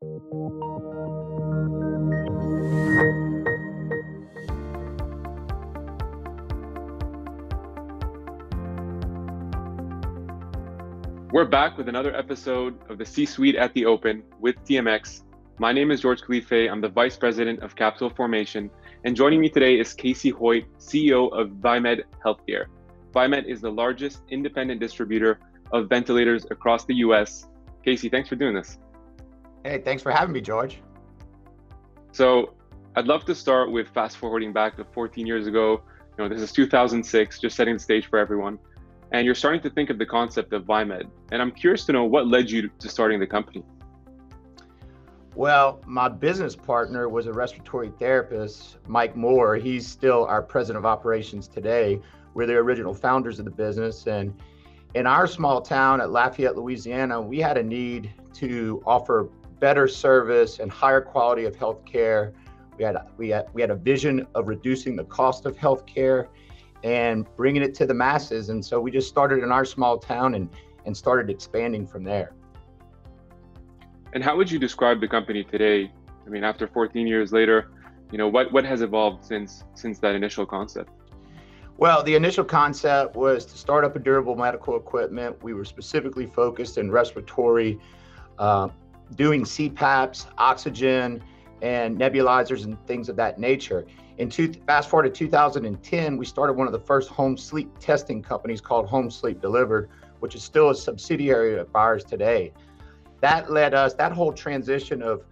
We're back with another episode of the C-Suite at the Open with TMX. My name is George Khalife. I'm the Vice President of Capital Formation. And joining me today is Casey Hoyt, CEO of VieMed Healthcare. VieMed is the largest independent distributor of ventilators across the US. Casey, thanks for doing this. Hey, thanks for having me, George. So I'd love to start with fast forwarding back to 14 years ago. This is 2006, just setting the stage for everyone. And you're starting to think of the concept of VieMed. And I'm curious to know what led you to starting the company. Well, my business partner was a respiratory therapist, Mike Moore. He's still our president of operations today. We're the original founders of the business. And in our small town at Lafayette, Louisiana, we had a need to offer better service and higher quality of healthcare. We had a vision of reducing the cost of healthcare and bringing it to the masses. And so we just started in our small town and started expanding from there. And how would you describe the company today? I mean, after 14 years later, what has evolved since that initial concept? Well, the initial concept was to start up a durable medical equipment. We were specifically focused in respiratory, doing CPAPs, oxygen, and nebulizers and things of that nature. Fast forward to 2010, we started one of the first home sleep testing companies called Home Sleep Delivered, which is still a subsidiary of ours today. That led us, that whole transition of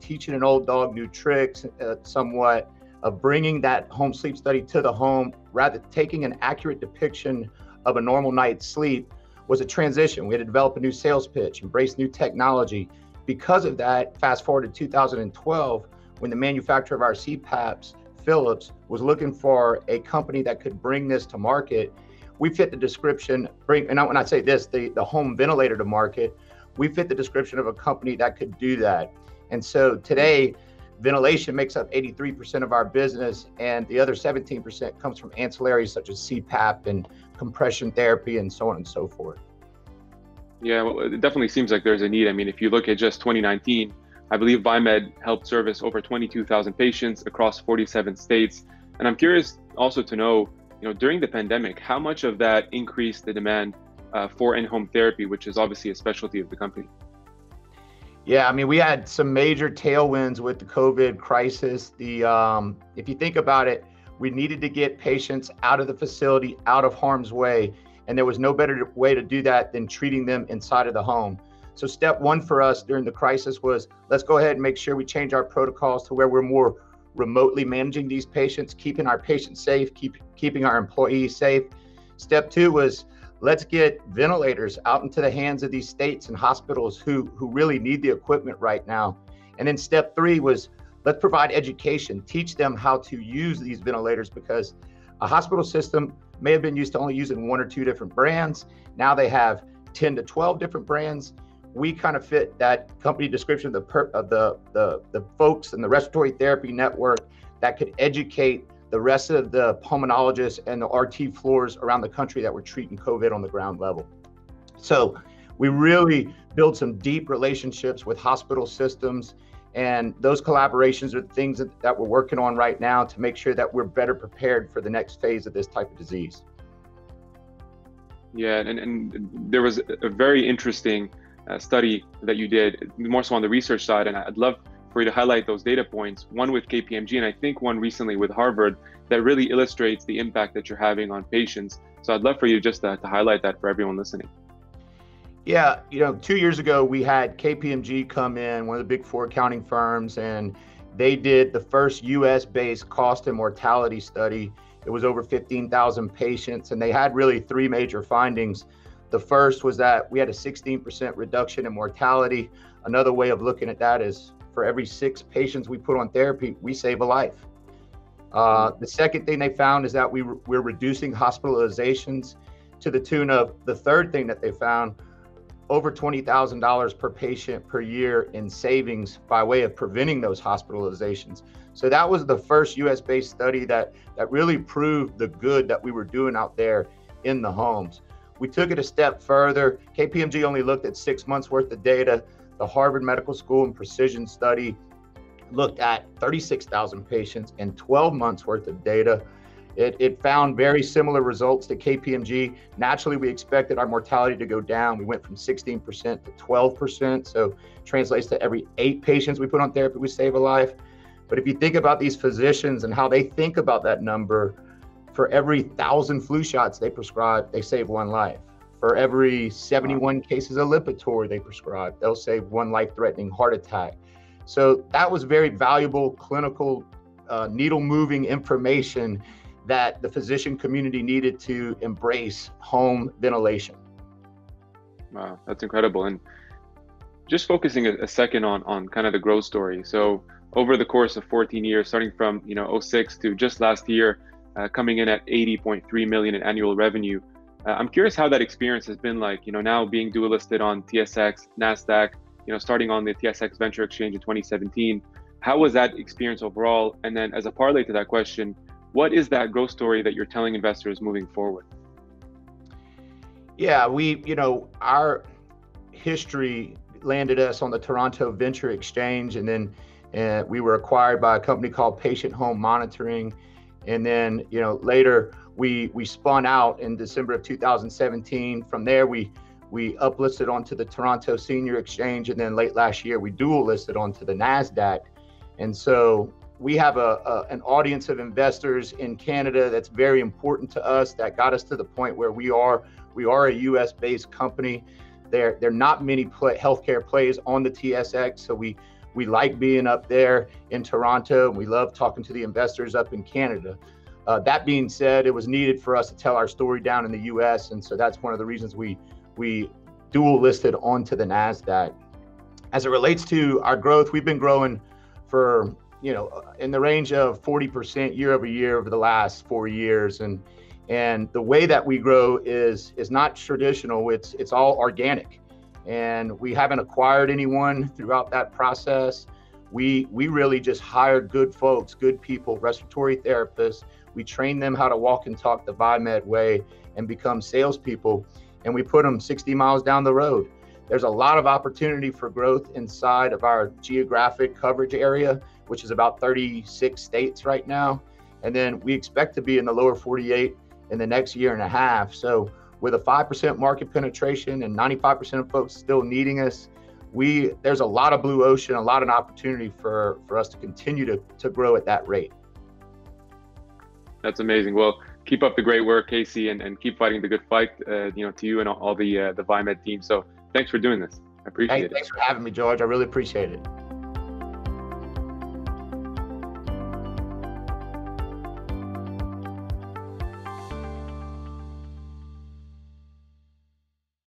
teaching an old dog new tricks, somewhat, of bringing that home sleep study to the home, rather taking an accurate depiction of a normal night's sleep, was a transition. We had to develop a new sales pitch, embrace new technology. Because of that, fast forward to 2012, when the manufacturer of our CPAPs, Philips, was looking for a company that could bring this to market, we fit the description, and when I say this, the home ventilator to market, we fit the description of a company that could do that. And so today, ventilation makes up 83% of our business, and the other 17% comes from ancillaries such as CPAP and compression therapy and so on and so forth. Yeah, well, it definitely seems like there's a need. I mean, if you look at just 2019, I believe VieMed helped service over 22,000 patients across 47 states. And I'm curious also to know, during the pandemic, how much of that increased the demand for in-home therapy, which is obviously a specialty of the company? Yeah, I mean, we had some major tailwinds with the COVID crisis. If you think about it, we needed to get patients out of the facility, out of harm's way, and there was no better way to do that than treating them inside of the home. So step one for us during the crisis was, let's go ahead and make sure we change our protocols to where we're more remotely managing these patients, keeping our patients safe, keeping our employees safe. Step two was, let's get ventilators out into the hands of these states and hospitals who really need the equipment right now. And then step three was, let's provide education, teach them how to use these ventilators, because a hospital system may have been used to only using one or two different brands. Now they have 10 to 12 different brands. We kind of fit that company description of the folks in the respiratory therapy network that could educate the rest of the pulmonologists and the RT floors around the country that were treating COVID on the ground level. So we really build some deep relationships with hospital systems, and those collaborations are the things that we're working on right now to make sure that we're better prepared for the next phase of this type of disease. Yeah, and there was a very interesting study that you did, more so on the research side, and I'd love for you to highlight those data points, one with KPMG and I think one recently with Harvard, that really illustrates the impact that you're having on patients. So I'd love for you just to highlight that for everyone listening. Yeah, 2 years ago, we had KPMG come in, one of the big four accounting firms, and they did the first US-based cost and mortality study. It was over 15,000 patients, and they had really three major findings. The first was that we had a 16% reduction in mortality. Another way of looking at that is, for every 6 patients we put on therapy, we save a life. The second thing they found is that we're reducing hospitalizations to the tune of, the third thing that they found, over $20,000 per patient per year in savings by way of preventing those hospitalizations. So that was the first US-based study that really proved the good that we were doing out there in the homes. We took it a step further. KPMG only looked at 6 months worth of data. the Harvard Medical School and Precision study looked at 36,000 patients and 12 months worth of data. It found very similar results to KPMG. Naturally, we expected our mortality to go down. We went from 16% to 12%. So translates to every 8 patients we put on therapy, we save a life. But if you think about these physicians and how they think about that number, for every 1,000 flu shots they prescribe, they save 1 life. For every 71 cases of Lipitor they prescribe, they'll save 1 life-threatening heart attack. So that was very valuable clinical needle-moving information that the physician community needed to embrace home ventilation. Wow, that's incredible. And just focusing a second on kind of the growth story. So over the course of 14 years, starting from 06 to just last year, coming in at 80.3 million in annual revenue. I'm curious how that experience has been like, now being dual listed on TSX, NASDAQ, starting on the TSX Venture Exchange in 2017. How was that experience overall? And then as a parlay to that question, what is that growth story that you're telling investors moving forward? Yeah, our history landed us on the Toronto Venture Exchange, and then we were acquired by a company called Patient Home Monitoring. And then, later we spun out in December of 2017. From there, we uplisted onto the Toronto Senior Exchange, and then late last year, we dual listed onto the NASDAQ. And so we have an audience of investors in Canada that's very important to us, that got us to the point where we are a US-based company. There are not many healthcare plays on the TSX, so we like being up there in Toronto, and we love talking to the investors up in Canada. That being said, it was needed for us to tell our story down in the US, and so that's one of the reasons we dual listed onto the NASDAQ. As it relates to our growth, we've been growing for in the range of 40% year over year over the last 4 years, and the way that we grow is not traditional. It's all organic, and we haven't acquired anyone throughout that process. We really just hired good folks, good people, respiratory therapists. We train them how to walk and talk the VieMed way and become salespeople, and we put them 60 miles down the road. There's a lot of opportunity for growth inside of our geographic coverage area, which is about 36 states right now. And then we expect to be in the lower 48 in the next year and a half. So with a 5% market penetration and 95% of folks still needing us, there's a lot of blue ocean, a lot of opportunity for us to continue to grow at that rate. That's amazing. Well, keep up the great work, Casey, and keep fighting the good fight, to you and all the VieMed team. So thanks for doing this. I appreciate it. Thanks for having me, George. I really appreciate it.